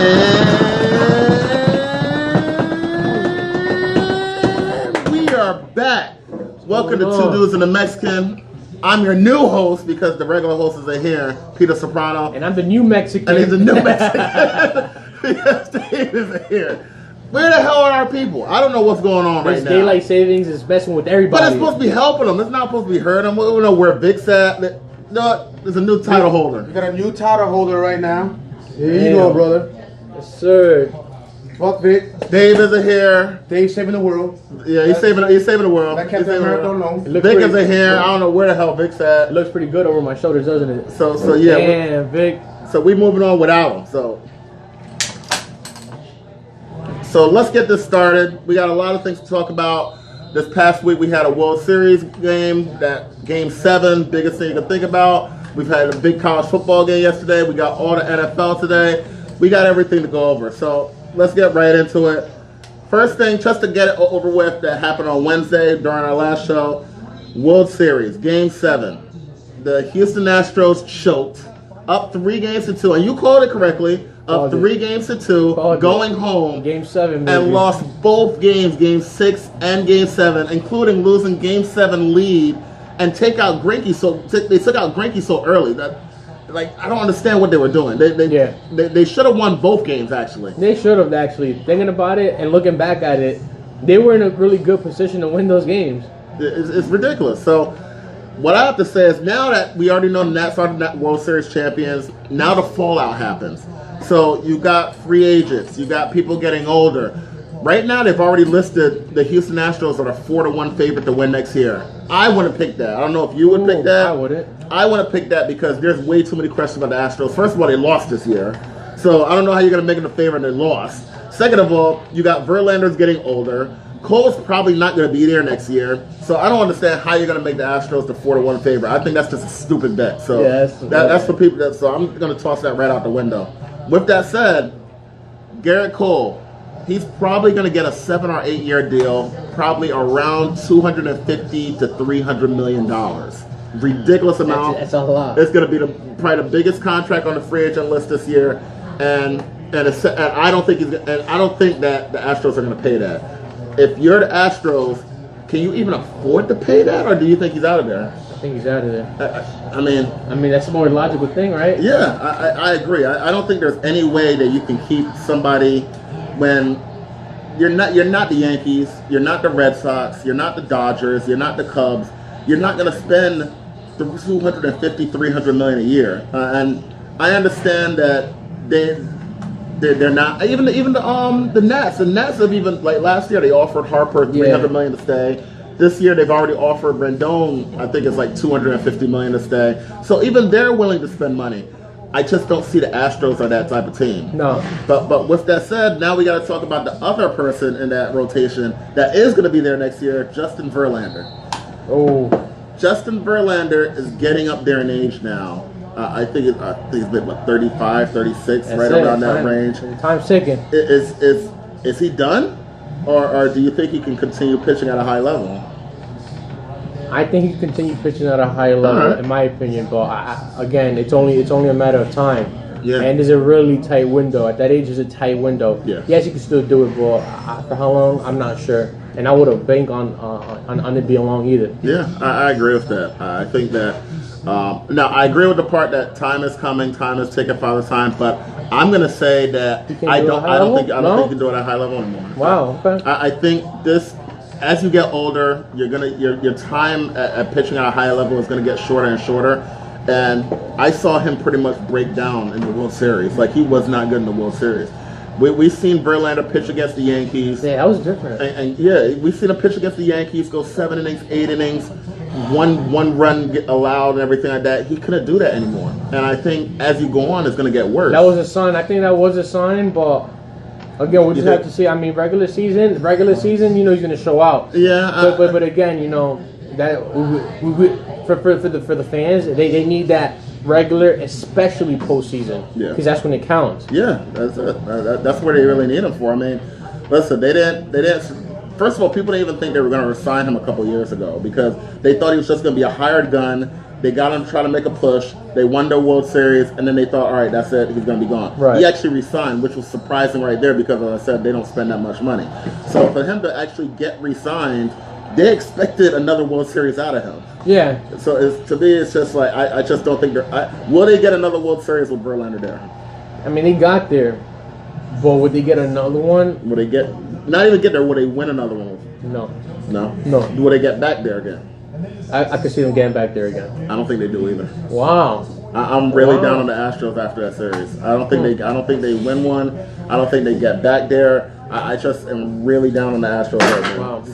And we are back. Welcome to Two Dudes and a Mexican. I'm your new host because the regular hosts are here, Peter Soprano. And I'm the new Mexican. And he's the new Mexican. Because Dave is here. Where the hell are our people? I don't know what's going on right now. Daylight savings is messing with everybody. But it's supposed to be helping them. It's not supposed to be hurting them. We don't know where Vic's at. No, there's a new title holder. We got a new title holder right now. Here Damn. you go, brother. Yes, sir. Fuck Vic. Dave isn't here. Dave saving the world. Yeah, he's saving the world. That Captain America alone. Vic isn't here. I don't know where the hell Vic's at. It looks pretty good over my shoulders, doesn't it? So yeah. Damn, Vic. So we moving on without him. So let's get this started. We got a lot of things to talk about. This past week we had a World Series game, that Game 7, biggest thing you can think about. We've had a big college football game yesterday. We got all the NFL today. We got everything to go over. So let's get right into it. First thing, just to get it over with, that happened on Wednesday during our last show. World Series, Game 7. The Houston Astros choked, up 3-2. And you called it correctly. Up 3-2, going home. Game 7, baby. And lost both games, Game 6 and Game 7, including losing Game 7 lead and take out Greinke. They took out Greinke so early that, I don't understand what they were doing. They should have won both games, actually. They should have, actually. Thinking about it and looking back at it, they were in a really good position to win those games. It's ridiculous. So what I have to say is, now that we already know the Nats are the World Series champions, now the fallout happens. So you got free agents, you got people getting older. Right now, they've already listed the Houston Astros are a 4-1 favorite to win next year. I wouldn't pick that. I don't know if you would pick that. I wouldn't. I wouldn't pick that because there's way too many questions about the Astros. First of all, they lost this year, so I don't know how you're going to make them a favorite and they lost. Second of all, you got Verlander's getting older. Cole's probably not going to be there next year, so I don't understand how you're going to make the Astros the 4-1 favorite. I think that's just a stupid bet. So yeah, that's for people. So I'm going to toss that right out the window. With that said, Garrett Cole, he's probably going to get a 7 or 8 year deal, probably around $250 to $300 million. Ridiculous amount. That's a lot. It's going to be probably the biggest contract on the free agent list this year, and I don't think that the Astros are going to pay that. If you're the Astros, can you even afford to pay that, or do you think he's out of there? I think he's out of there. I mean, that's a more logical thing, right? Yeah, I agree. I don't think there's any way that you can keep somebody when you're not the Yankees, you're not the Red Sox, you're not the Dodgers, you're not the Cubs. You're not going to spend $250, $300 million a year. And I understand that they're not even the Nats. The Nats have even, like last year they offered Harper $300 million to stay. This year they've already offered Rendon, I think it's like $250 million to stay. So even they're willing to spend money. I just don't see the Astros are that type of team. No. But with that said, now we got to talk about the other person in that rotation that is going to be there next year, Justin Verlander. Oh. Justin Verlander is getting up there in age now. I think he's been 35, 36, right around that range. Time's ticking. Is he done? Or do you think he can continue pitching at a high level? I think he can continue pitching at a high level, in my opinion. But again, it's only a matter of time. Yeah. And there's a really tight window. At that age, there's a tight window. Yeah. Yes, you can still do it, but for how long, I'm not sure. And I would have banked on it being long either. Yeah, I agree with that. I think that. Now, I agree with the part that time is coming, time is taking Father's time, but I'm going to say that I don't think you can do it at a high level anymore. Wow. Okay. I think this, as you get older, your time at pitching at a high level is going to get shorter and shorter. And I saw him pretty much break down in the World Series. Like, he was not good in the World Series. We've seen Verlander pitch against the Yankees. Yeah, that was different. And we've seen him pitch against the Yankees, go 7 innings, 8 innings, one run get allowed and everything like that. He couldn't do that anymore. And I think as you go on, it's going to get worse. That was a sign. I think that was a sign, but again, we'll just have to see. I mean, regular season, he's going to show out. Yeah. But again, that for the fans, they need that regular, especially postseason, because that's when it counts. Yeah, that's where they really need him for. I mean, listen, they didn't. First of all, people didn't even think they were going to resign him a couple years ago because they thought he was just going to be a hired gun They got him to try to make a push. They won the World Series, and then they thought, all right, that's it. He's going to be gone. Right. He actually resigned, which was surprising right there because, as I said, they don't spend that much money. So for him to actually get resigned, they expected another World Series out of him. Yeah. So to me, it's just like I just don't think they're. Will they get another World Series with Verlander there? I mean, they got there, but would they get another one? Will they get? Not even get there. Will they win another one? No. No. Will they get back there again? I could see them getting back there again. I don't think they do either. Wow. I'm really down on the Astros after that series. I don't think they win one. I don't think they get back there. I just am really down on the Astros right now. Wow.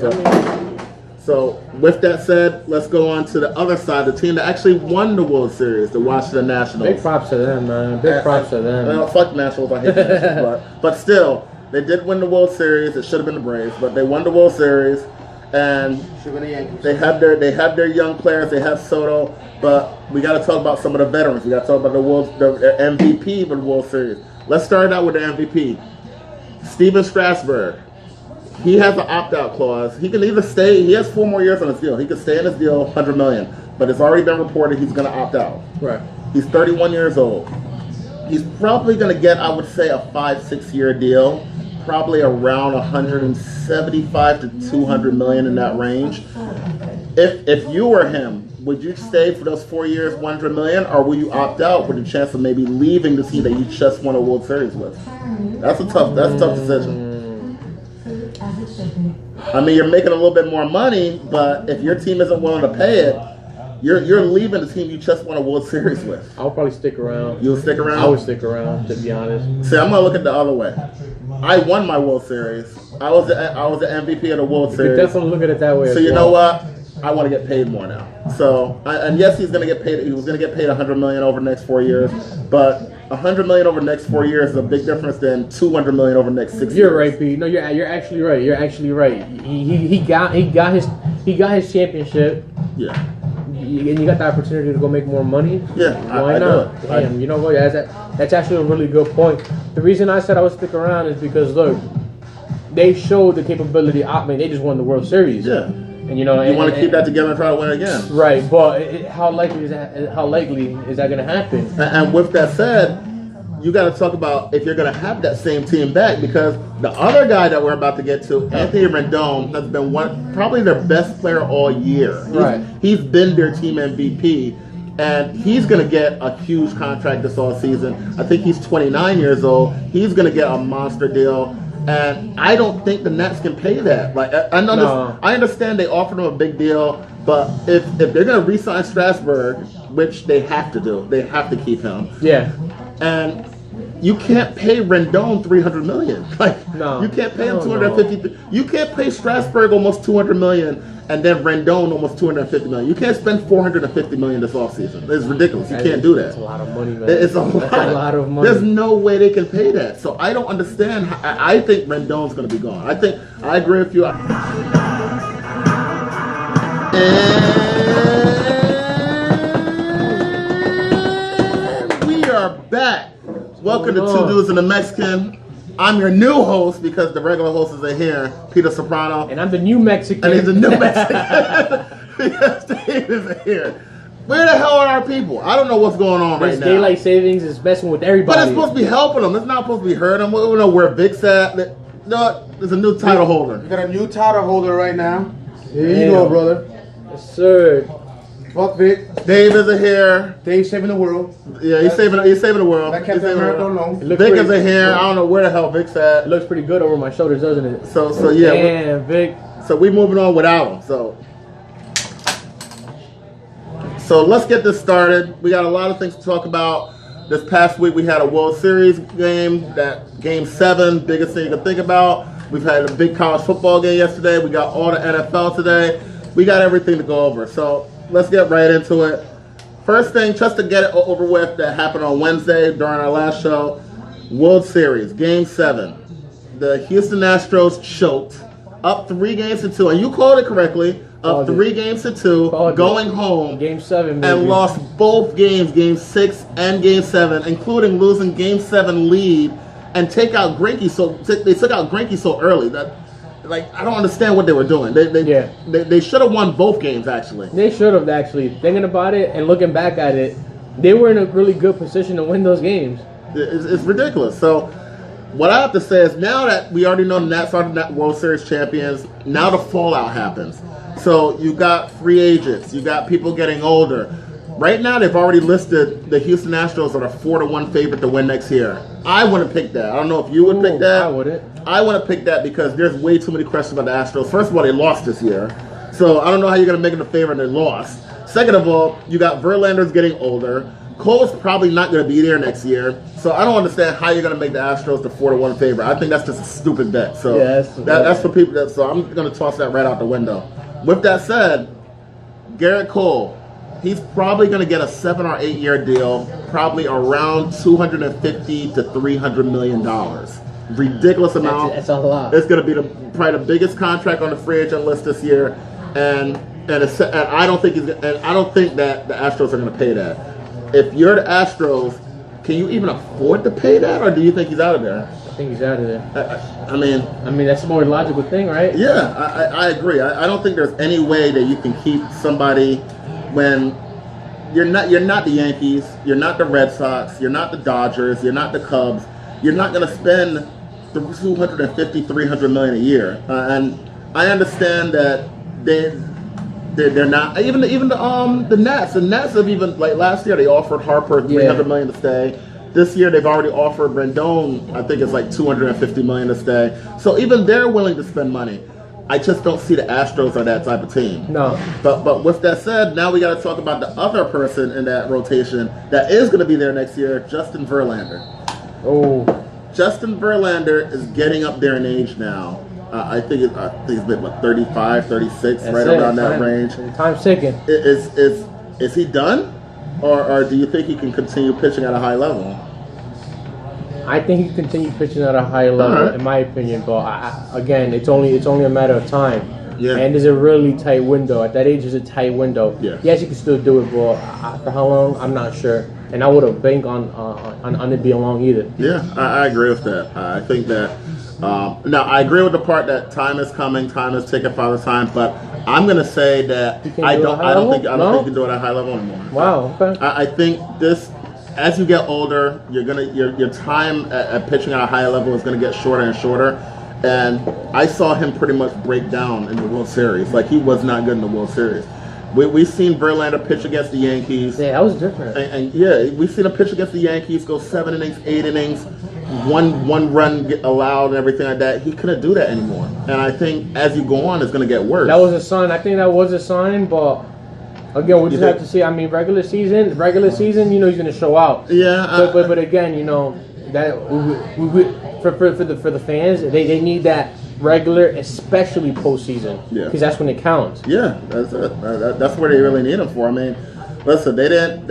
So with that said, let's go on to the other side, the team that actually won the World Series, the Washington Nationals. Big props to them, man. Big props to them. Well, fuck Nationals. I hate the Nationals. But still, they did win the World Series. It should have been the Braves, but they won the World Series. And they have their young players. They have Soto, but we got to talk about some of the veterans. We got to talk about the MVP of the World Series. Let's start out with the MVP, Steven Strasburg. He has an opt-out clause. He can either stay. He has 4 more years on his deal. He can stay in his deal, $100 million. But it's already been reported he's going to opt out. Right. He's 31 years old. He's probably going to get, I would say, a 5-6 year deal. Probably around 175 to 200 million in that range. If you were him, would you stay for those 4 years, 100 million, or will you opt out with a chance of maybe leaving the team that you just won a World Series with? That's a tough decision. I mean, you're making a little bit more money, but if your team isn't willing to pay it, you're leaving the team you just won a World Series with. I'll probably stick around. You'll stick around? I would stick around, to be honest. See, I'm gonna look at the other way. I won my World Series. I was the MVP of the World Series. You could definitely look at it that way. So you know what? I want to get paid more now. So and yes, he's gonna get paid. He was gonna get paid 100 million over the next 4 years, but 100 million over the next 4 years is a big difference than 200 million over the next 6 years. You're right, B. No, you're actually right. You're actually right. He got his championship. Yeah. And you got the opportunity to go make more money. Yeah, why not? Damn, you know what? That's actually a really good point. The reason I said I would stick around is because look, they showed the capability. I mean, they just won the World Series. Yeah. And you know, you want to keep that together and try to win again. Right, but how likely is that going to happen? And with that said, you got to talk about if you're going to have that same team back, because the other guy that we're about to get to, Anthony Rendon, has been probably their best player all year. He's been their team MVP, and he's going to get a huge contract this all season. I think he's 29 years old. He's going to get a monster deal. And I don't think the Nets can pay that. Like I understand they offered him a big deal, but if they're going to re-sign Strasburg, which they have to do, they have to keep him. Yeah. And you can't pay Rendon $300 million. You can't pay him $250. You can't pay Strasburg almost $200 million and then Rendon almost $250 million. You can't spend $450 million this offseason. It's ridiculous. You can't do that. It's a lot of money, man. It's a lot of money. There's no way they can pay that. So I don't understand. I think Rendon's going to be gone. I agree with you. And we are back. Welcome to Two Dudes and a Mexican. I'm your new host because the regular hosts are here, Peter Soprano. And I'm the new Mexican. And he's the new Mexican because Dave is here. Where the hell are our people? I don't know what's going on right now. Daylight savings is messing with everybody. But it's supposed to be helping them. It's not supposed to be hurting them. We don't know where Vic's at. No, there's a new title holder. You got a new title holder right now. Here you go, brother. Yes, sir. Fuck Vic. Dave isn't here. Dave's saving the world. Yeah, he's saving the world. That Captain America alone. Vic isn't here. I don't know where the hell Vic's at. It looks pretty good over my shoulders, doesn't it? So yeah. Damn, Vic. So we moving on without him. So let's get this started. We got a lot of things to talk about. This past week we had a World Series game, that Game 7, biggest thing you can think about. We've had a big college football game yesterday. We got all the NFL today. We got everything to go over. So let's get right into it. First thing, just to get it over with, that happened on Wednesday during our last show, World Series, Game 7. The Houston Astros choked, up 3-2, and you called it correctly, up 3-2, going home. Game 7, baby. And lost both games, Game 6 and Game 7, including losing Game 7 lead and take out Greinke. So they took out Greinke so early that like I don't understand what they were doing. They should have won both games actually. They should have actually. Thinking about it and looking back at it, they were in a really good position to win those games. It's ridiculous. So what I have to say is now that we already know the Nats are the World Series champions, now the fallout happens. So you got free agents, you got people getting older. Right now, they've already listed the Houston Astros are a 4-1 favorite to win next year. I wouldn't pick that. I don't know if you would pick that. I wouldn't. I wouldn't pick that because there's way too many questions about the Astros. First of all, they lost this year. So I don't know how you're going to make them a favorite and they lost. Second of all, you got Verlander's getting older. Cole's probably not going to be there next year. So I don't understand how you're going to make the Astros the 4-1 favorite. I think that's just a stupid bet. So that's for people. So I'm going to toss that right out the window. With that said, Garrett Cole, he's probably going to get a 7 or 8 year deal, probably around $250 to $300 million. Ridiculous amount. That's a lot. It's going to be probably the biggest contract on the free agent list this year, and I don't think that the Astros are going to pay that. If you're the Astros, can you even afford to pay that, or do you think he's out of there? I think he's out of there. I mean, that's the more logical thing, right? Yeah, I agree. I don't think there's any way that you can keep somebody when you're not the Yankees, you're not the Red Sox, you're not the Dodgers, you're not the Cubs. You're not going to spend $250, $300 million a year. And I understand that they're not even the Nats. The Nats have even, like last year they offered Harper $300 million to stay. This year they've already offered Rendon, I think it's like $250 million to stay. So even they're willing to spend money. I just don't see the Astros are that type of team. No. But with that said, now we got to talk about the other person in that rotation that is going to be there next year, Justin Verlander. Oh. Justin Verlander is getting up there in age now. I think he's been like 35, 36, right around that range. Time's ticking. Is he done? Or do you think he can continue pitching at a high level? I think he can continue pitching at a high level, in my opinion. But again, it's only a matter of time. Yeah. And there's a really tight window. At that age, there's a tight window. Yeah. Yes, you can still do it, but for how long, I'm not sure. And I would have banked on it being long either. Yeah, I agree with that. I think that. Now, I agree with the part that time is coming, time is ticking Father Time, but I'm going to say that I don't think you can do it at a high level anymore. Wow. Okay. I think this. As you get older, your time at pitching at a high level is going to get shorter and shorter. And I saw him pretty much break down in the World Series. Like, he was not good in the World Series. We've seen Verlander pitch against the Yankees. Yeah, that was different. And we've seen him pitch against the Yankees, go 7 innings, 8 innings, one run get allowed and everything like that. He couldn't do that anymore. And I think as you go on, it's going to get worse. That was a sign. I think that was a sign, but again, we just have to see. I mean, regular season, he's going to show out. Yeah. But again, that for the fans, they need that regular, especially postseason, because that's when it counts. Yeah, that's it. That's where they really need him for. I mean, listen, they didn't.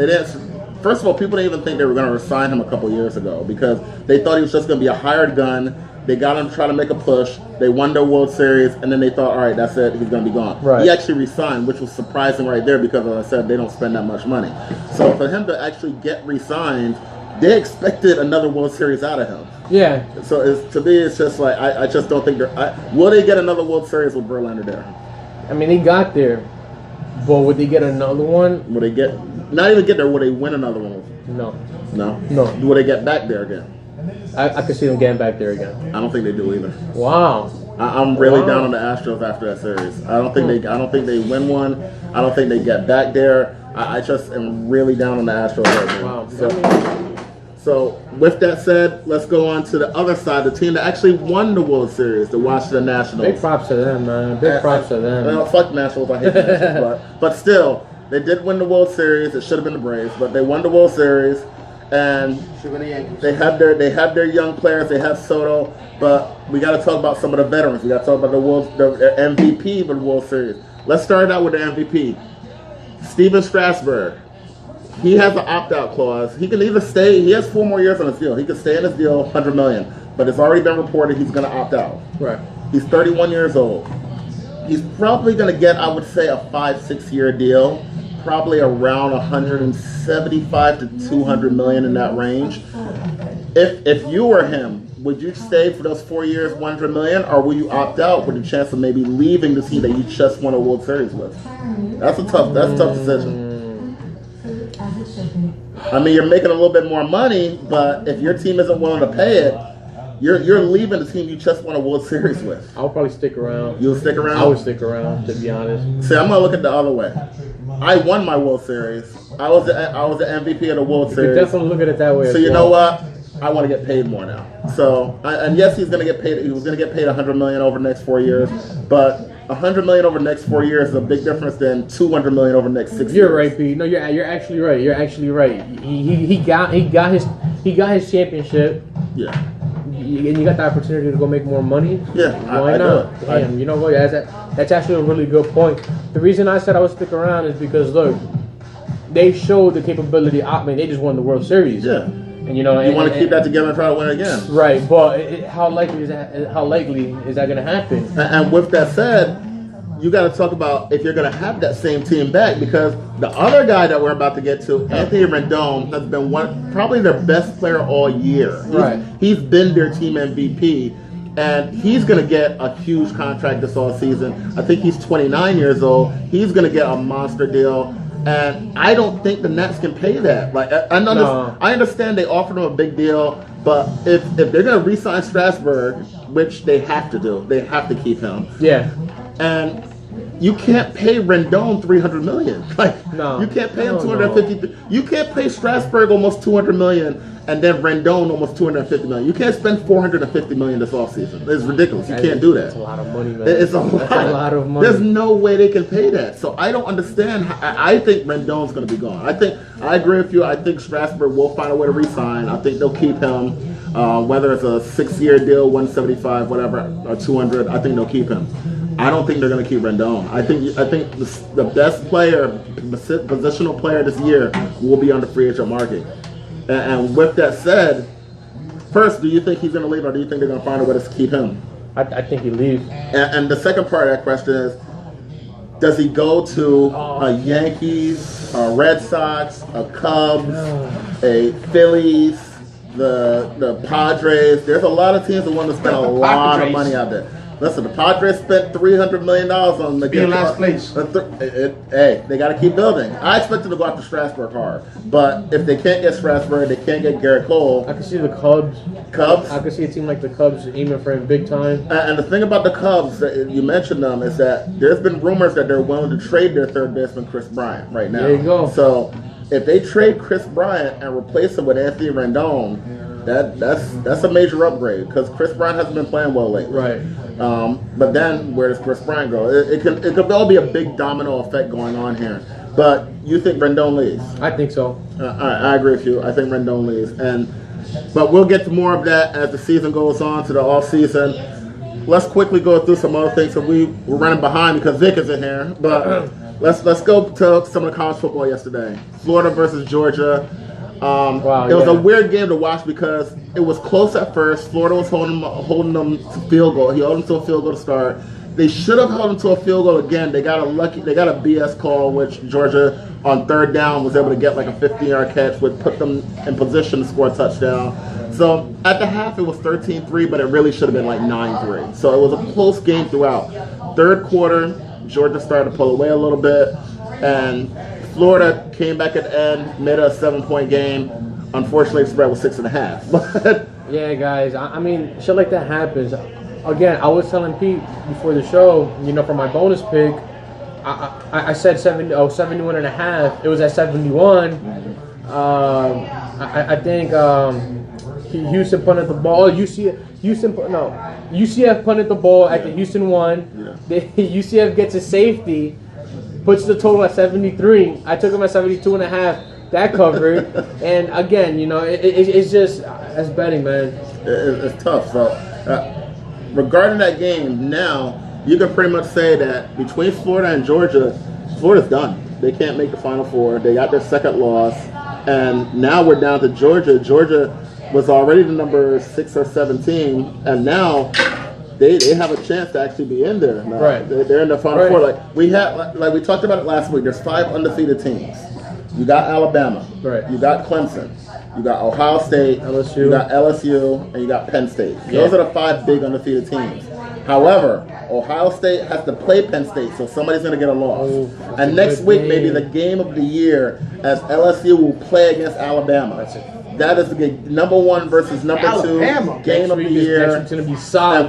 First of all, people didn't even think they were going to resign him a couple years ago because they thought he was just going to be a hired gun. They got him to try to make a push. They won their World Series, and then they thought, all right, that's it. He's going to be gone. Right. He actually resigned, which was surprising right there because, as I said, they don't spend that much money. So for him to actually get re-signed, they expected another World Series out of him. Yeah. So to me, it's just like I just don't think will they get another World Series with Verlander there? I mean, they got there, but would they get another one? Would they not even get there? Would they win another one? No. Would they get back there again? I could see them getting back there again. I don't think they do either. Wow. I'm really down on the Astros after that series. I don't think they win one. I don't think they get back there. I just am really down on the Astros right now. Wow. So with that said, let's go on to the other side, the team that actually won the World Series, the Washington Nationals. Big props to them, man. Big props to them. Well, fuck Nationals. I hate the Nationals. But still, they did win the World Series. It should have been the Braves, but they won the World Series. And they have their young players. They have Soto, but we got to talk about some of the veterans. We got to talk about the MVP of the World Series. Let's start out with the MVP, Steven Strasburg. He has an opt-out clause. He can either stay. He has 4 more years on his deal. He can stay in his deal, $100 million. But it's already been reported he's going to opt out. Right. He's 31 years old. He's probably going to get, I would say, a 5-6 year deal. Probably around 175 to 200 million in that range. If you were him, would you stay for those 4 years, 100 million, or will you opt out with a chance of maybe leaving the team that you just won a World Series with? That's a tough decision. I mean, you're making a little bit more money, but if your team isn't willing to pay it, you're leaving the team you just won a World Series with. I'll probably stick around. You'll stick around? I would stick around, to be honest. See, I'm gonna look at the other way. I won my World Series. I was the MVP of the World You Series. definitely look at it that way. So you know what? I want to get paid more now. So, and yes, he's going to get paid. He was going to get paid $100 million over the next 4 years, but $100 million over the next 4 years is a big difference than $200 million over the next 6 years. You're right, Pete. No, you're actually right. You're actually right. He got his championship. Yeah. And you got the opportunity to go make more money. Yeah, Why I not? do. Damn, you know what? That's actually a really good point. The reason I said I would stick around is because look, they showed the capability. I mean, they just won the World Series. Yeah. And you know, You want to keep that together and try to win again. right? But how likely is that going to happen? And with that said, you got to talk about if you're going to have that same team back, because the other guy that we're about to get to, Anthony Rendon, has been probably their best player all year. Right. He's been their team MVP, and he's going to get a huge contract this all season. I think he's 29 years old. He's going to get a monster deal. And I don't think the Nets can pay that. Like I understand they offered him a big deal, but if they're going to re-sign Strasburg, which they have to do, they have to keep him. Yeah. And you can't pay Rendon $300 million. Like No. you can't pay him No, $250. You can't pay Strasburg almost $200 million and then Rendon almost $250 million. You can't spend $450 million this offseason. It's ridiculous. You can't do that. That's a lot of money, man. It's a lot. That's a lot of money. There's no way they can pay that. So I don't understand. I think Rendon's going to be gone. I agree with you. I think Strasburg will find a way to re-sign. I think they'll keep him. Whether it's a 6-year deal, 175, whatever, or 200, I think they'll keep him. I don't think they're going to keep Rendon. I think the best player, positional player this year, will be on the free agent market. And with that said, first, do you think he's going to leave, or do you think they're going to find a way to keep him? I think he leaves. And the second part of that question is, does he go to a Yankees, a Red Sox, a Cubs, a Phillies, the Padres? There's a lot of teams that want to spend a lot of money out there. Listen, the Padres spent $300 million on the Be in last place. Hey, they got to keep building. I expect them to go after Strasburg hard, but if they can't get Strasburg, they can't get Garrett Cole. I can see the Cubs. Cubs. I can see a team like the Cubs aiming for him big time. And the thing about the Cubs, that you mentioned them, is that there's been rumors that they're willing to trade their third baseman Chris Bryant right now. There you go. So if they trade Chris Bryant and replace him with Anthony Rendon, that's a major upgrade, because Chris Bryant hasn't been playing well lately. Right. But then where does Chris Bryant go? It could all be a big domino effect going on here. But you think Rendon leaves? I think so. I agree with you. I think Rendon leaves, but we'll get to more of that as the season goes on to the off season. Let's quickly go through some other things. So we're running behind because Vic isn't here. But let's go to some of the college football yesterday. Florida versus Georgia. It was a weird game to watch because it was close at first. Florida was holding them to field goal. He held them to a field goal to start. They should have held them to a field goal again. They got a BS call, which Georgia on third down was able to get like a 15-yard catch, which put them in position to score a touchdown. So at the half it was 13-3, but it really should have been like 9-3. So it was a close game throughout. Third quarter, Georgia started to pull away a little bit, and Florida came back at the end, made it a 7-point game. Unfortunately, the spread was 6.5. Yeah, guys. I mean, shit like that happens. Again, I was telling Pete before the show, for my bonus pick, I said 71 and a half. It was at 71. I think Houston punted the ball. UCF punted the ball at the Houston one. Yeah. UCF gets a safety, puts the total at 73. I took him at 72 and a half. That covered. And again, it's just, that's betting, man. It's tough. So, regarding that game, now you can pretty much say that between Florida and Georgia, Florida's done. They can't make the Final Four. They got their second loss. And now we're down to Georgia. Georgia was already the number 6 or 7 team, and now they have a chance to actually be in there. Now. Right. They're in the Final Four. Like we talked about it last week. There's 5 undefeated teams. You got Alabama. Right. You got Clemson. you got Ohio State, LSU. you got LSU, and you got Penn State. Yeah. Those are the 5 big undefeated teams. However, Ohio State has to play Penn State, so somebody's going to get a loss. Oh, that's and a next good week, game. maybe the game of the year, as LSU will play against Alabama. That is the number 1 versus number 2 Alabama. game of the year. Next week's going to be solid. And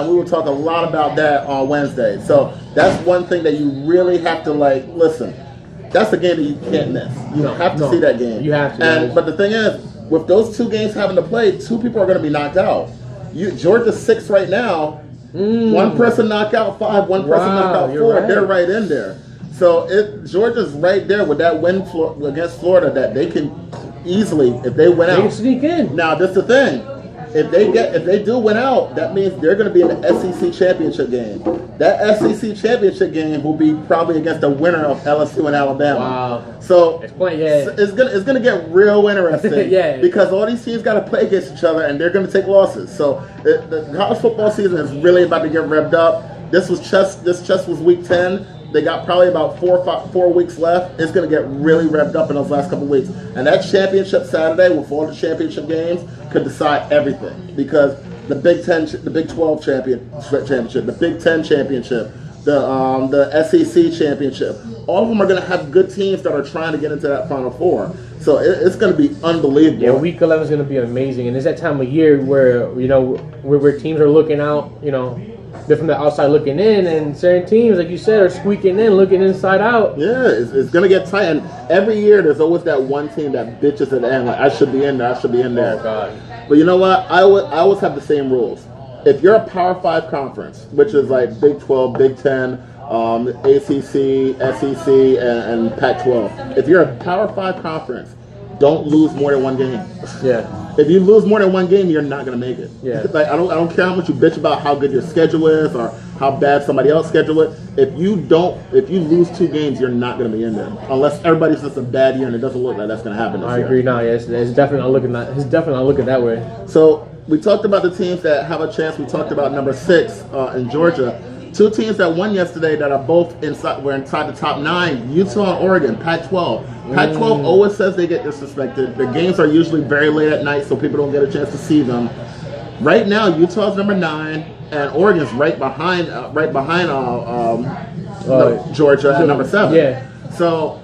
we will talk a lot about that on Wednesday. So that's one thing that you really have to listen. That's a game that you can't miss. You have to see that game. You have to. But the thing is, with those 2 games having to play, 2 people are going to be knocked out. Georgia's 6 right now. 1 person knocked out 5, 1 person knocked out 4. Right. They're right in there. So Georgia's right there with that win against Florida that they can easily, if they win out, they can sneak in. Now, that's the thing. If they do win out, that means they're going to be in the SEC championship game. That SEC championship game will be probably against the winner of LSU and Alabama. Wow. So it's gonna get real interesting. Yeah. Because all these teams got to play against each other, and they're going to take losses. So the college football season is really about to get revved up. This was week 10. They got probably about 4 weeks left. It's going to get really revved up in those last couple weeks. And that championship Saturday with all the championship games could decide everything. Because the Big 12 championship, the Big 10 championship, the SEC championship, all of them are going to have good teams that are trying to get into that Final Four. So it's going to be unbelievable. Yeah, week 11 is going to be amazing. And it's that time of year where, where teams are looking out, they're from the outside looking in, and certain teams, like you said, are squeaking in, looking inside out. Yeah, it's going to get tight. And every year, there's always that one team that bitches at the end, like, I should be in there, I should be in there. Oh, God. But you know what? I always have the same rules. If you're a Power 5 conference, which is like Big 12, Big 10, ACC, SEC, and Pac-12, if you're a Power 5 conference, don't lose more than 1 game. Yeah. If you lose more than 1 game, you're not going to make it. Yeah. Like, I don't care how much you bitch about how good your schedule is or how bad somebody else schedule it. If you lose 2 games, you're not going to be in there. Unless everybody's just a bad year and it doesn't look like that's going to happen this I year. agree. No, yes, it's definitely not looking that way. So we talked about the teams that have a chance. We talked about number 6 in Georgia. 2 teams that won yesterday that are both inside the top 9, Utah and Oregon, Pac-12. Pac-12 always says they get disrespected. The games are usually very late at night, so people don't get a chance to see them. Right now, Utah's number 9, and Oregon's right behind Georgia at number 7. Yeah. So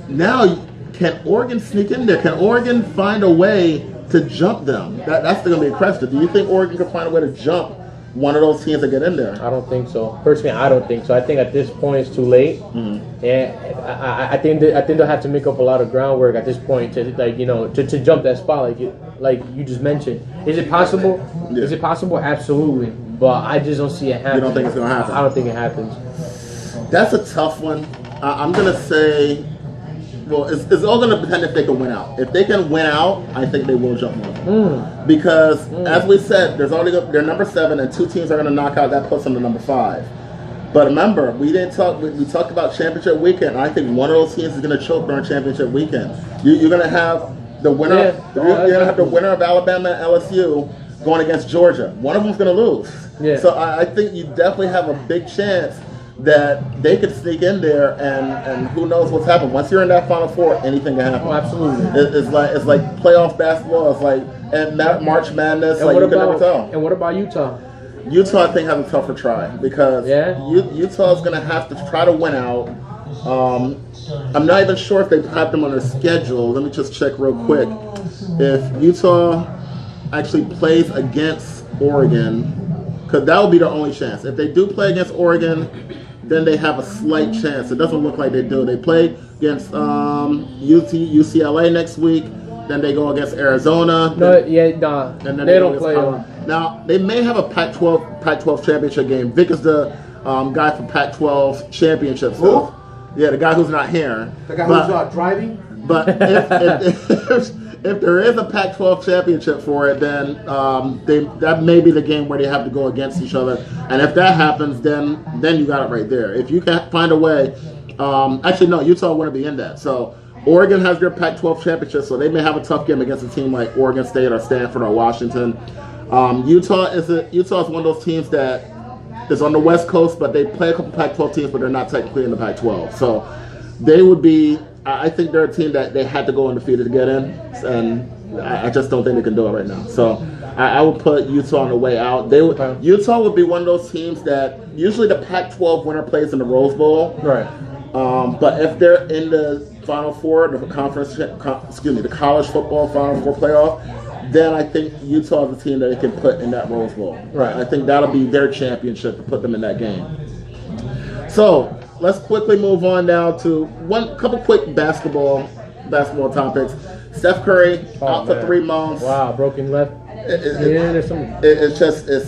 now, can Oregon sneak in there? Can Oregon find a way to jump them? That's going to be a question. Do you think Oregon can find a way to jump one of those teams that get in there? I don't think so. Personally, I don't think so. I think at this point it's too late. Mm-hmm. And I think they'll have to make up a lot of groundwork at this point to to jump that spot like you just mentioned. Is it possible? Yeah. Is it possible? Absolutely. But I just don't see it happening. You don't think it's going to happen? I don't think it happens. That's a tough one. I'm going to say, well, it's all going to depend if they can win out. If they can win out, I think they will jump one. Because, as we said, they're number 7, and 2 teams are going to knock out. That puts them to number 5. But remember, we talked about championship weekend. And I think one of those teams is going to choke during championship weekend. You're going to have the winner. Yeah. You're going to have the winner of Alabama and LSU going against Georgia. One of them's going to lose. Yeah. So I think you definitely have a big chance that they could sneak in there, and who knows what's happened. Once you're in that Final Four, anything can happen. Oh, absolutely. It's like playoff basketball. It's like March Madness. And you can never tell. And what about Utah? Utah, I think, has a tougher try because Utah's going to have to try to win out. I'm not even sure if they have them on their schedule. Let me just check real quick. If Utah actually plays against Oregon, because that will be their only chance. If they do play against Oregon, then they have a slight chance. It doesn't look like they do. They play against UCLA next week. Then they go against Arizona. And then they don't play them. Now, they may have a Pac-12 championship game. Vic is the guy for Pac-12 championship. So, yeah, the guy who's not here. The guy who's driving? But if there is a Pac-12 championship for it, then that may be the game where they have to go against each other. And if that happens, then you got it right there. If you can find a way, actually no, Utah wouldn't be in that. So Oregon has their Pac-12 championship, so they may have a tough game against a team like Oregon State or Stanford or Washington. Utah is one of those teams that is on the West Coast, but they play a couple Pac-12 teams, but they're not technically in the Pac-12. So they would be. I think they're a team that they had to go undefeated to get in, and I just don't think they can do it right now. So I would put Utah on the way out. Utah would be one of those teams that usually the Pac-12 winner plays in the Rose Bowl. Right. But if they're in the Final Four, the college football Final Four playoff, then I think Utah is a team that they can put in that Rose Bowl. Right. I think that'll be their championship to put them in that game. So let's quickly move on now to couple quick basketball topics. Steph Curry out for 3 months. Wow, broken left. It's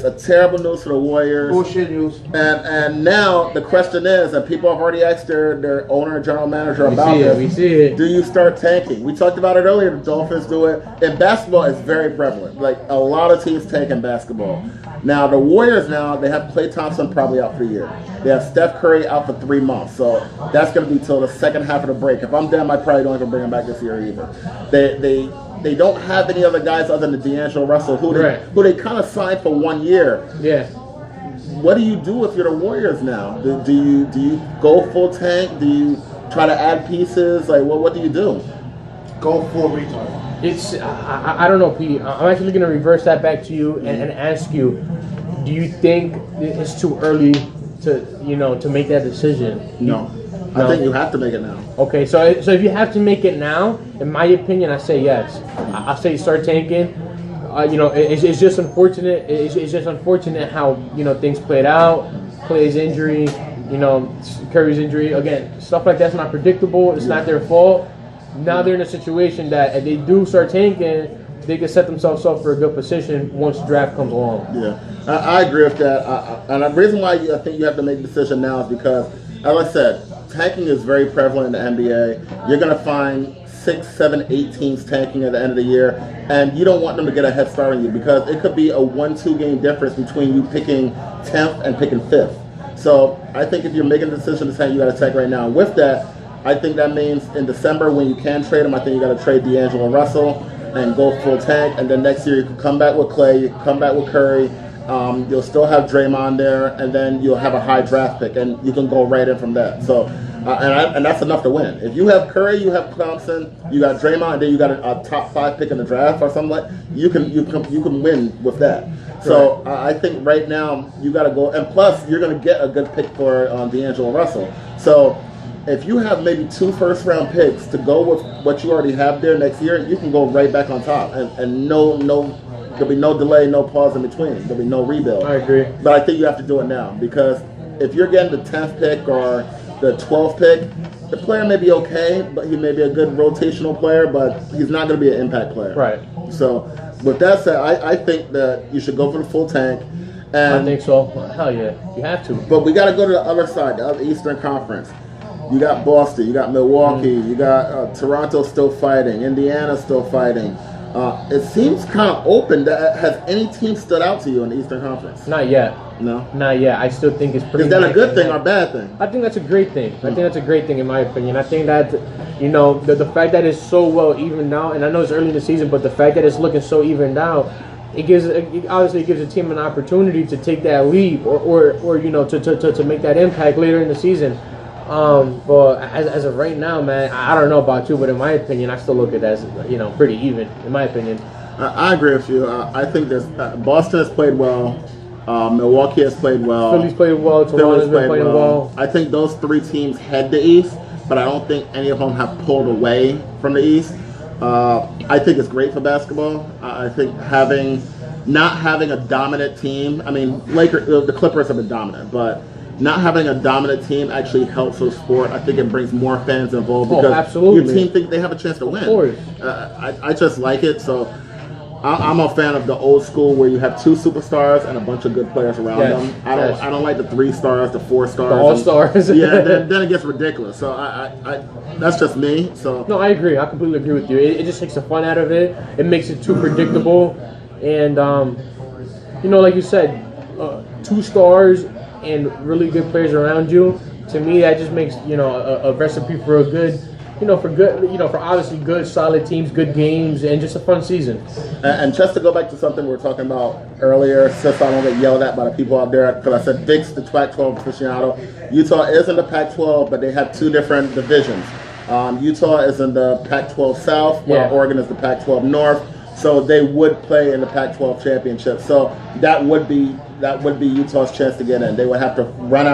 a terrible news for the Warriors. Bullshit news. And now the question is, and people have already asked their owner and general manager about this. We see it. Do you start tanking? We talked about it earlier. The Dolphins do it. In basketball, it's very prevalent. Like a lot of teams tank in basketball. Now the Warriors they have Klay Thompson probably out for the year. They have Steph Curry out for 3 months. So that's going to be till the second half of the break. If I'm them, I probably don't even bring him back this year either. They don't have any other guys other than D'Angelo Russell, who they kind of signed for 1 year. Yeah. What do you do if you're the Warriors now? Do you go full tank? Do you try to add pieces? Like, what do you do? Go full retard. I don't know, Pete. I'm actually going to reverse that back to you and ask you, do you think it's too early to make that decision? No. I think you have to make it now. Okay, so if you have to make it now, in my opinion, I say yes. I say start tanking. It's just unfortunate. It's just unfortunate how things played out. Clay's injury, Curry's injury. Again, stuff like that's not predictable. It's not their fault. Now they're in a situation that if they do start tanking, they can set themselves up for a good position once the draft comes along. Yeah, I agree with that. And the reason why I think you have to make a decision now is because, as I said, tanking is very prevalent in the NBA. You're going to find 6, 7, 8 teams tanking at the end of the year, and you don't want them to get a head start on you because it could be a 1-2 game difference between you picking 10th and picking 5th. So I think if you're making a decision to tank, you got to tank right now. And with that, I think that means in December when you can trade them, I think you got to trade D'Angelo Russell and go full tank. And then next year you can come back with Klay, you can come back with Curry. You'll still have Draymond there, and then you'll have a high draft pick, and you can go right in from that. So, and that's enough to win. If you have Curry, you have Thompson, you got Draymond, and then you got a top 5 pick in the draft or something like. You can win with that. So I think right now you got to go, and plus you're going to get a good pick for D'Angelo Russell. So if you have maybe 2 first-round picks to go with what you already have there next year, you can go right back on top, and no. There'll be no delay, no pause in between. There'll be no rebuild. I agree. But I think you have to do it now because if you're getting the 10th pick or the 12th pick, the player may be okay, but he may be a good rotational player, but he's not going to be an impact player. Right. So with that said, I think that you should go for the full tank. And, I think so. Hell yeah. You have to. But we got to go to the other side, the other Eastern Conference. You got Boston, you got Milwaukee, you got Toronto still fighting, Indiana still fighting. It seems kind of open. Has any team stood out to you in the Eastern Conference? Not yet. No? Not yet. I still think it's pretty. Is that a good thing or a bad thing? I think that's a great thing. I think that's a great thing in my opinion. I think that, the fact that it's so well evened out, and I know it's early in the season, but the fact that it's looking so evened out, it obviously gives a team an opportunity to take that leap or to make that impact later in the season. But as of right now, man, I don't know about you, but in my opinion, I still look at it as pretty even. In my opinion, I agree with you. I think Boston has played well. Milwaukee has played well. Philly's played well. Toronto's been playing well. I think those 3 teams head the East, but I don't think any of them have pulled away from the East. I think it's great for basketball. I think not having a dominant team. I mean, the Clippers have been dominant, but not having a dominant team actually helps the sport. I think it brings more fans involved because absolutely. your team thinks they have a chance to win. Of course. I just like it. So I'm a fan of the old school where you have 2 superstars and a bunch of good players around them. I don't like the 3 stars, the 4 stars, the all-stars. Yeah, then it gets ridiculous. So I that's just me. So no, I agree. I completely agree with you. It just takes the fun out of it. It makes it too predictable, and like you said, 2 stars and really good players around you. To me, that just makes a recipe for a good, for obviously good, solid teams, good games, and just a fun season. And just to go back to something we were talking about earlier, since I don't get yelled at by the people out there, because I said Vic's the Pac-12 aficionado. Utah is in the Pac-12, but they have 2 different divisions. Utah is in the Pac-12 South, while Yeah. Oregon is the Pac-12 North. So they would play in the Pac-12 championship. So that would be Utah's chance to get in. They would have to run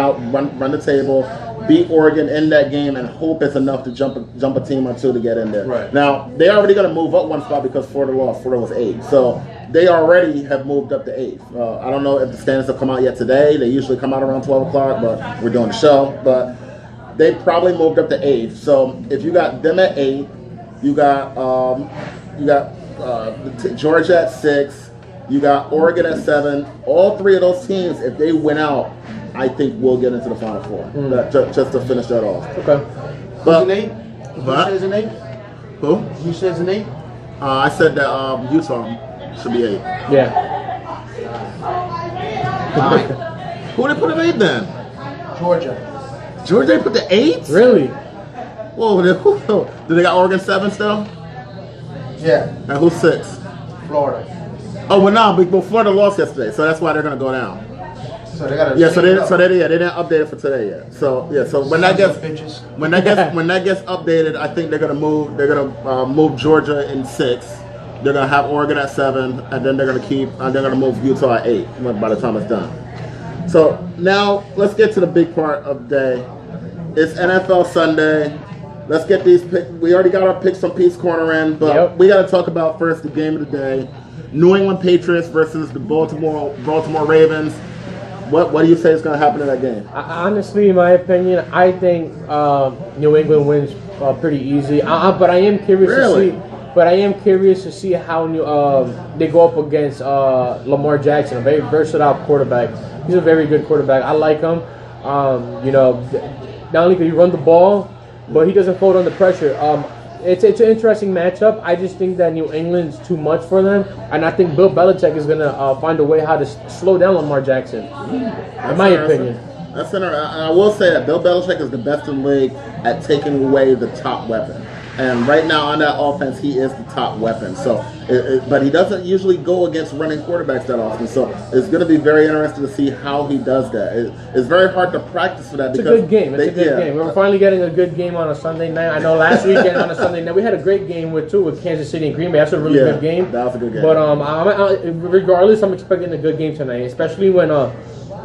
the table, beat Oregon in that game, and hope it's enough to jump a team or two to get in there. Right. Now they already going to move up one spot because Florida lost. Florida was 8, so they already have moved up to 8. I don't know if the standings have come out yet today. They usually come out around 12 o'clock, but we're doing the show. But they probably moved up to 8. So if you got them at 8, you got Georgia at 6. You got Oregon at 7. All 3 of those teams, if they win out, I think we'll get into the Final Four. Just to finish that off. Okay. But Who's an 8? What? Who says an 8? who? Who says an 8? I said that Utah should be 8. Yeah. Who they put at 8 then? Georgia. Georgia they put the 8? Really? Whoa, do they got Oregon 7 still? Yeah. And who's 6? Florida. Oh well, no, but Florida lost yesterday, so that's why they're gonna go down. So they got to. Yeah, so they didn't update it for today yet. So yeah, so when that gets updated, I think they're gonna move Georgia in 6. They're gonna have Oregon at 7, and then they're gonna move Utah at 8 by the time it's done. So now let's get to the big part of the day. It's NFL Sunday. Let's get these picks. We already got our picks from Pete's Corner in, but we got to talk about first the game of the day: New England Patriots versus the Baltimore Ravens. What do you say is going to happen in that game? Honestly, in my opinion, I think New England wins pretty easy. But I am curious to see. But I am curious to see how they go up against Lamar Jackson, a very versatile quarterback. He's a very good quarterback. I like him. Not only can he run the ball, but he doesn't fold under pressure. It's an interesting matchup. I just think that New England's too much for them, and I think Bill Belichick is gonna find a way how to slow down Lamar Jackson. In my opinion. That's interesting. I will say that Bill Belichick is the best in the league at taking away the top weapon. And right now on that offense, he is the top weapon. So, but he doesn't usually go against running quarterbacks that often. So it's going to be very interesting to see how he does that. It's very hard to practice for that. It's a good game. It's a good game. We're finally getting a good game on a Sunday night. I know last weekend on a Sunday night we had a great game with Kansas City and Green Bay. That's a really good game. That was a good game. But regardless, I'm expecting a good game tonight, especially when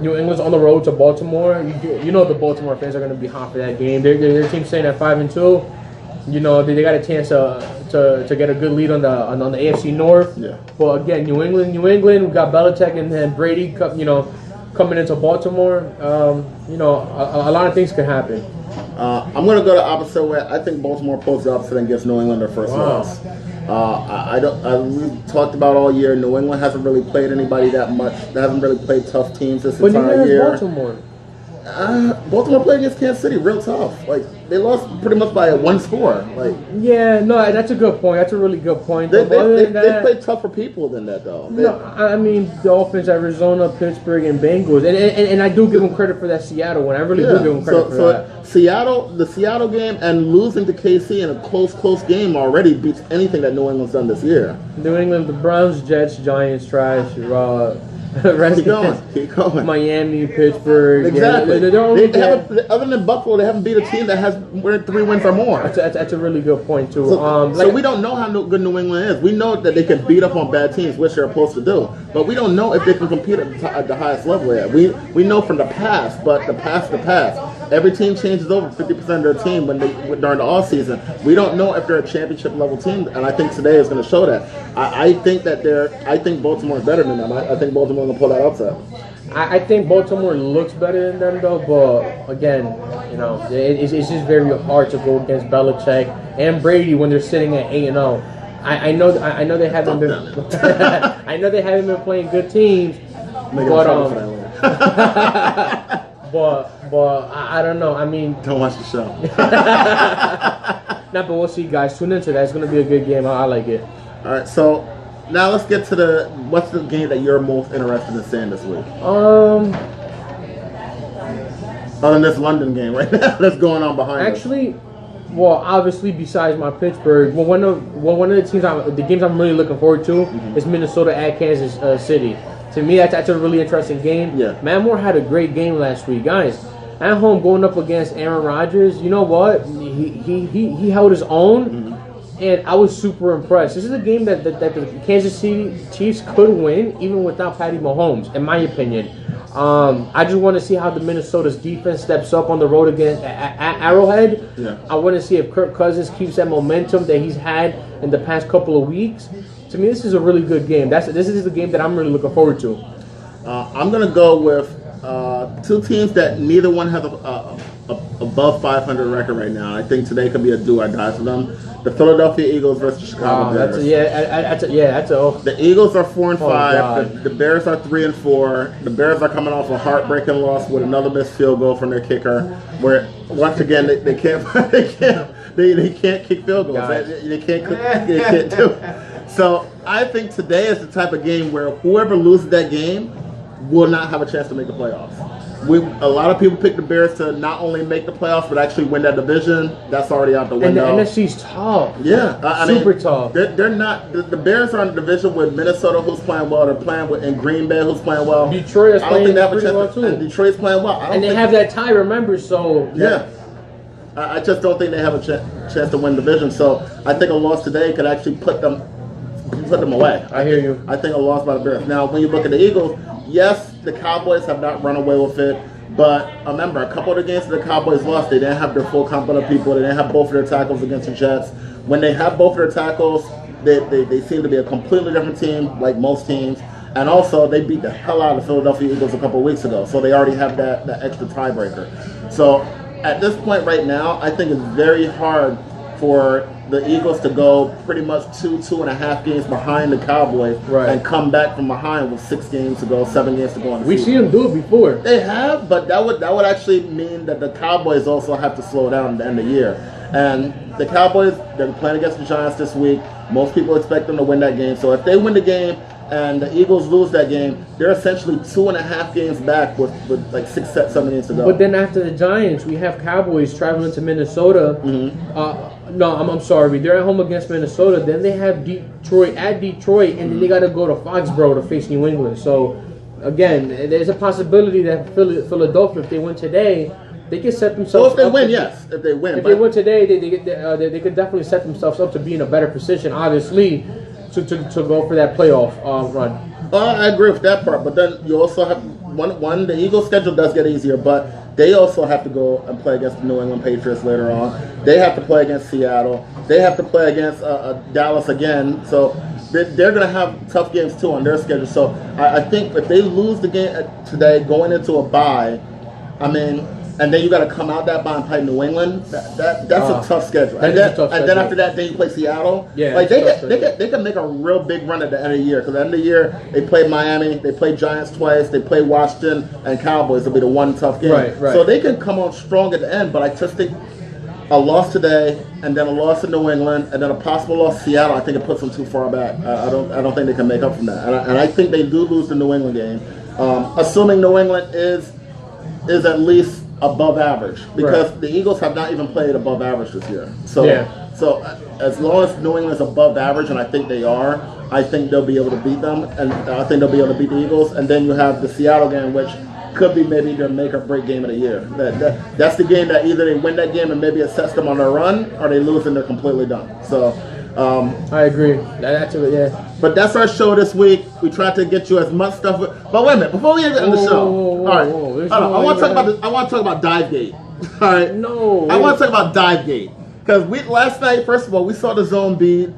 New England's on the road to Baltimore. You know the Baltimore fans are going to be hot for that game. Their team's staying at 5-2. They got a chance to get a good lead on the AFC North. Yeah. But again, New England, we got Belichick and then Brady, coming into Baltimore. A lot of things could happen. I'm going to go the opposite way. I think Baltimore pulls the opposite and gets New England their first loss. We talked about all year. New England hasn't really played anybody that much. They haven't really played tough teams this entire year. Baltimore. Baltimore played against Kansas City real tough. Like they lost pretty much by 1 score. Like that's a good point. That's a really good point. They played tougher people than that though. I mean the offense, Arizona, Pittsburgh, and Bengals, and I do give them credit for that Seattle one. I really do give them credit for that. The Seattle game and losing to KC in a close game already beats anything that New England's done this year. New England, the Browns, Jets, Giants, trash, Keep going. Miami, Pittsburgh. Exactly. Yeah, other than Buffalo, they haven't beat a team that has 3 wins or more. That's a really good point too. So we don't know how good New England is. We know that they can beat up on bad teams, which they're supposed to do. But we don't know if they can compete at the highest level yet. We know from the past, but the past. Every team changes over 50% of their team during the off season. We don't know if they're a championship level team, and I think today is going to show that. I think Baltimore is better than them. I think Baltimore going to pull that upset. I think Baltimore looks better than them though, but again, it's just very hard to go against Belichick and Brady when they're sitting at 8-0. I know they haven't been I know they haven't been playing good teams, but I don't know. I mean, don't watch the show. But we'll see, guys. Tune into that. It's going to be a good game. I like it. All right, so now let's get to what's the game that you're most interested in seeing this week? Other than this London game right now that's going on behind us. Well, obviously, besides my Pittsburgh, one of the games I'm really looking forward to is Minnesota at Kansas City. To me, that's a really interesting game. Yeah. Matt Moore had a great game last week, guys. at home going up against Aaron Rodgers, you know what? He held his own, and I was super impressed. This is a game that the Kansas City Chiefs could win even without Patty Mahomes, in my opinion. I just want to see how the Minnesota's defense steps up on the road against at Arrowhead. Yeah. I want to see if Kirk Cousins keeps that momentum that he's had in the past couple of weeks. To me, this is a really good game. This is the game that I'm really looking forward to. I'm going to go with two teams that neither one has a above 500 record right now. I think today could be a do or die for them. The Philadelphia Eagles versus Chicago Bears. The Eagles are 4-5. The Bears are 3-4. The Bears are coming off a heartbreaking loss with another missed field goal from their kicker. Where once again they can't kick field goals. They can't do it. So I think today is the type of game where whoever loses that game will not have a chance to make the playoffs. A lot of people pick the Bears to not only make the playoffs but actually win that division. That's already out the window. And the NFC's tough. Yeah, super tough. They're not. The Bears are in a division with Minnesota, who's playing well. They're playing with in Green Bay, who's playing well. Detroit is playing pretty well too. And Detroit's playing well. And they have that tie, remember? So yeah. I just don't think they have a chance to win the division. So I think a loss today could actually put them away. I hear you. I think a loss by the Bears. Now, when you look at the Eagles, yes, the Cowboys have not run away with it. But remember, a couple of the games that the Cowboys lost, they didn't have their full complement of people. They didn't have both of their tackles against the Jets. When they have both of their tackles, they seem to be a completely different team, like most teams. And also, they beat the hell out of the Philadelphia Eagles a couple of weeks ago. So they already have that extra tiebreaker. So at this point right now, I think it's very hard for the Eagles to go pretty much 2.5 games behind the Cowboys and come back from behind with 6 games to go, 7 games to go on the season. We've seen them do it before. They have, but that would actually mean that the Cowboys also have to slow down at the end of the year. And the Cowboys, they're playing against the Giants this week. Most people expect them to win that game. So if they win the game and the Eagles lose that game, they're essentially 2.5 games back with like 6, 7 games to go. But then after the Giants, we have Cowboys traveling to Minnesota. No, I'm sorry. They're at home against Minnesota. Then they have Detroit at Detroit, and then they got to go to Foxborough to face New England. So, again, there's a possibility that Philadelphia, if they win today, they can set themselves up. So if they win, yes. If they win. If they win today, they could definitely set themselves up to be in a better position, obviously, to go for that playoff run. I agree with that part, but then you also have one. The Eagles' schedule does get easier, but they also have to go and play against the New England Patriots later on. They have to play against Seattle. They have to play against Dallas again. So they're going to have tough games too on their schedule. So I think if they lose the game today, going into a bye, I mean, and then you got to come out that bye and play New England. That's a tough schedule. And then after that, then you play Seattle. Yeah, like they can make a real big run at the end of the year. Because at the end of the year, they play Miami, they play Giants twice, they play Washington and Cowboys. Will be the one tough game. Right. So they can come on strong at the end. But I just think a loss today, and then a loss to New England, and then a possible loss to Seattle, I think it puts them too far back. I don't think they can make up from that. And I think they do lose the New England game, assuming New England is at least above average, because the Eagles have not even played above average this year. So as long as New England is above average, and I think they are, I think they'll be able to beat them, and I think they'll be able to beat the Eagles. And then you have the Seattle game, which could be maybe their make or break game of the year. That's the game that either they win that game and maybe it sets them on their run, or they lose and they're completely done. So I agree. That's it. Yeah. But that's our show this week. We tried to get you as much stuff. But wait a minute, before we end the show, all right. I want to talk about Divegate. All right. No. I want to talk about Divegate because last night, first of all, we saw the Zone be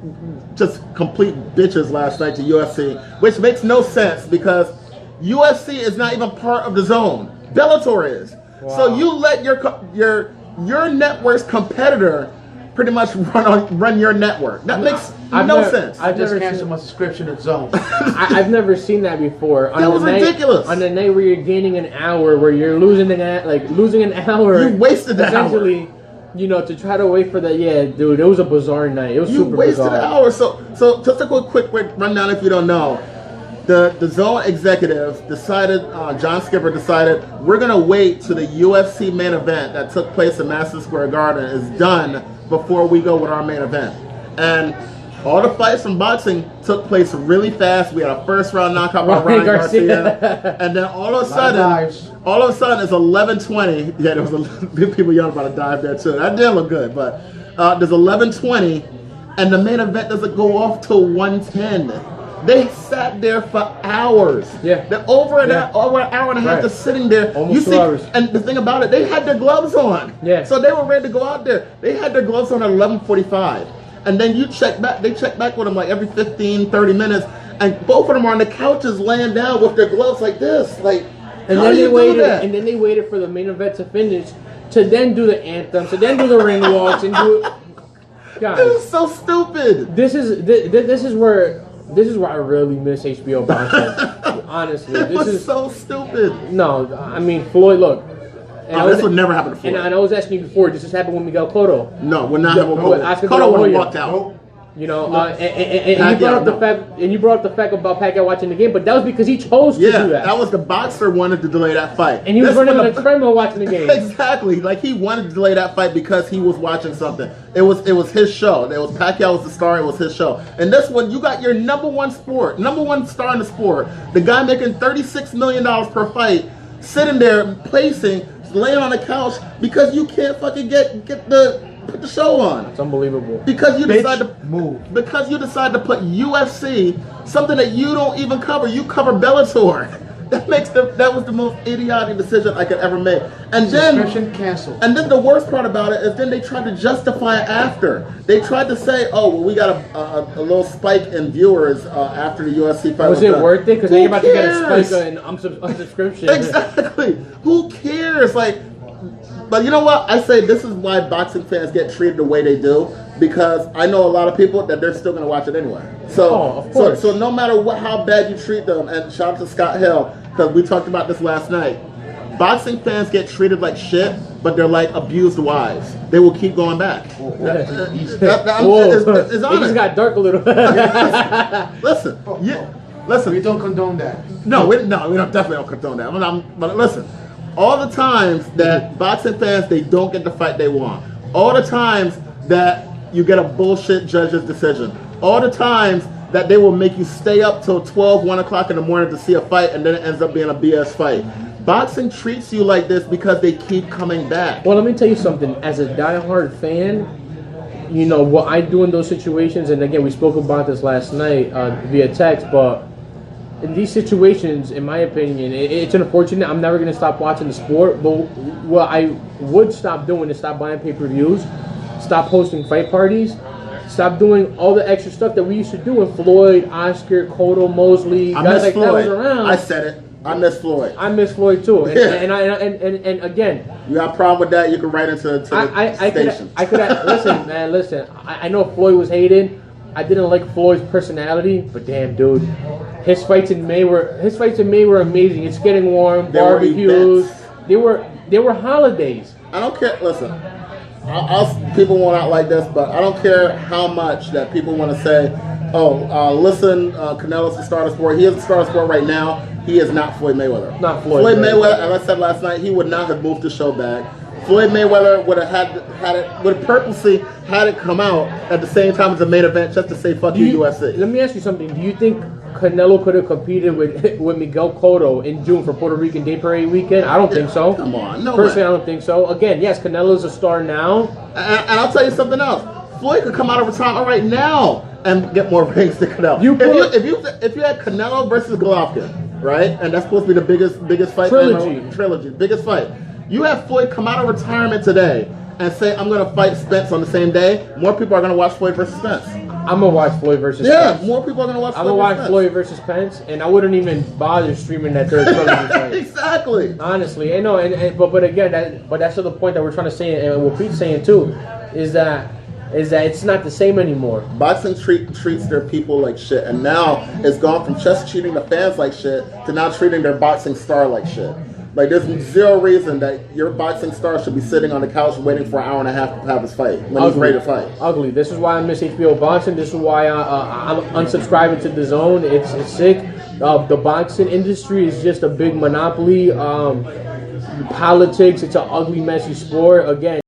just complete bitches last night to UFC, which makes no sense because UFC is not even part of the Zone. Bellator is. Wow. So you let your network's competitor pretty much run your network. That makes no sense. I just canceled my subscription at Zone. I've never seen that before. That was ridiculous. On the night where you're gaining an hour, where you're losing an hour. You wasted that essentially, hour. To try to wait for that. Yeah, dude, it was a bizarre night. It was super bizarre. You wasted an hour. So just a quick rundown if you don't know. The Zone executives decided, John Skipper decided, we're going to wait till the UFC main event that took place in Madison Square Garden is done before we go with our main event. And All the fights from boxing took place really fast. We had a first round knockout by Ryan Garcia, and then all of a sudden it's 11:20. Yeah, there was people yelling about a dive there too. That didn't look good, but there's 11:20, and the main event doesn't go off till 1:10. They sat there for hours. Yeah. They're over an hour and a half just sitting there. Almost 2 hours. And the thing about it, they had their gloves on. Yeah. So they were ready to go out there. They had their gloves on at 11:45. And then you check back, they check back with them like every 15, 30 minutes. And both of them are on the couches laying down with their gloves like this. Like, and how then do you they waited, do that? and then they waited for the main event to finish, to then do the anthem, to then do the ring walks, and do. Guys, It was so stupid. this is where I really miss HBO boxing. Honestly, It this was is so stupid. no. I mean, Floyd. Look, and This would never happen to Floyd. And I was asking you before. Does this happen with Miguel Cotto? No, we're not having Oscar Cotto De La would have Hoya. walked out. You know, and you brought up the no. fact, and you brought up the fact about Pacquiao watching the game, but that was because he chose to Yeah, do that. that was the boxer wanted to delay that fight. And he was This running one, on a treadmill watching the game. Exactly. Like he wanted to delay that fight because he was watching something. It was his show. It was Pacquiao was the star. It was his show. And this one, you got your number one star in the sport, the guy making $36 million per fight, sitting there placing, laying on the couch because you can't fucking put the show on. It's unbelievable. Because you decide to move. Because you decide to put UFC, something that you don't even cover. You cover Bellator. That was the most idiotic decision I could ever make. And then Subscription canceled. And then the worst part about it is then they tried to justify it after. They tried to say, "Oh, well, we got a little spike in viewers after the UFC fight." Was it done." worth it? Because they're about to get a cares? spike in unsubscription. Exactly. Who cares? Like, but you know what? I say this is why boxing fans get treated the way they do, because I know a lot of people that they're still going to watch it anyway. So, of course. so no matter how bad you treat them, and shout out to Scott Hill, because we talked about this last night. Boxing fans get treated like shit, but they're like abused wives. They will keep going back. Whoa. It's It honest. just got dark a little. Listen, listen. We don't condone that. No, we definitely don't condone that. But listen, all the times that boxing fans, they don't get the fight they want. All the times that you get a bullshit judge's decision. All the times that they will make you stay up till 12, 1 o'clock in the morning to see a fight, and then it ends up being a BS fight. Boxing treats you like this because they keep coming back. Well, let me tell you something. As a diehard fan, you know what I do in those situations, and again, we spoke about this last night via text, but in these situations, in my opinion, it's unfortunate. I'm never going to stop watching the sport, but what I would stop doing is stop buying pay-per-views, stop hosting fight parties, stop doing all the extra stuff that we used to do when Floyd, Oscar, Cotto, Mosley, guys like that was around. I said it. I miss Floyd. I miss Floyd too, and, Yeah. and again, You got a problem with that? You can write into the station. I could listen, man. Listen, I know Floyd was hated. I didn't like Floyd's personality, but damn, dude, his fights in May were amazing. It's getting warm, They were barbecues. events. They were holidays. I don't care. Listen, people won't out like this, but I don't care how much that people want to say, listen, Canelo's the star of the sport. He is the star of the sport right now. He is not Floyd Mayweather. Not Floyd. Floyd Mayweather, as I said last night, he would not have moved the show back. Floyd Mayweather would have purposely had it come out at the same time as the main event just to say fuck you UFC. Let me ask you something. Do you think Canelo could have competed with Miguel Cotto in June for Puerto Rican Day Parade weekend? I don't think so. Come on, no Personally, way. I don't think so. Again, yes, Canelo's a star now. And I'll tell you something else. Floyd could come out of retirement right now and get more rings than Canelo. If you had Canelo versus Golovkin, right, and that's supposed to be the biggest fight, trilogy, biggest fight. You have Floyd come out of retirement today and say, "I'm going to fight Spence on the same day." More people are going to watch Floyd versus Spence. I'm gonna watch Floyd versus Yeah, Spence. more people are going to watch. I'm gonna watch Floyd versus Spence, and I wouldn't even bother streaming that third trilogy fight. Exactly. Honestly, I know, but again, that's the point that we're trying to say, and what Pete's saying too, is that it's not the same anymore. Boxing treats their people like shit, and now it's gone from just treating the fans like shit to now treating their boxing star like shit. Like, there's zero reason that your boxing star should be sitting on the couch waiting for an hour and a half to have his fight when he's ready to fight. Ugly. This is why I miss HBO boxing. This is why I'm unsubscribing to DAZN. It's sick. The boxing industry is just a big monopoly. Politics. It's an ugly, messy sport. Again.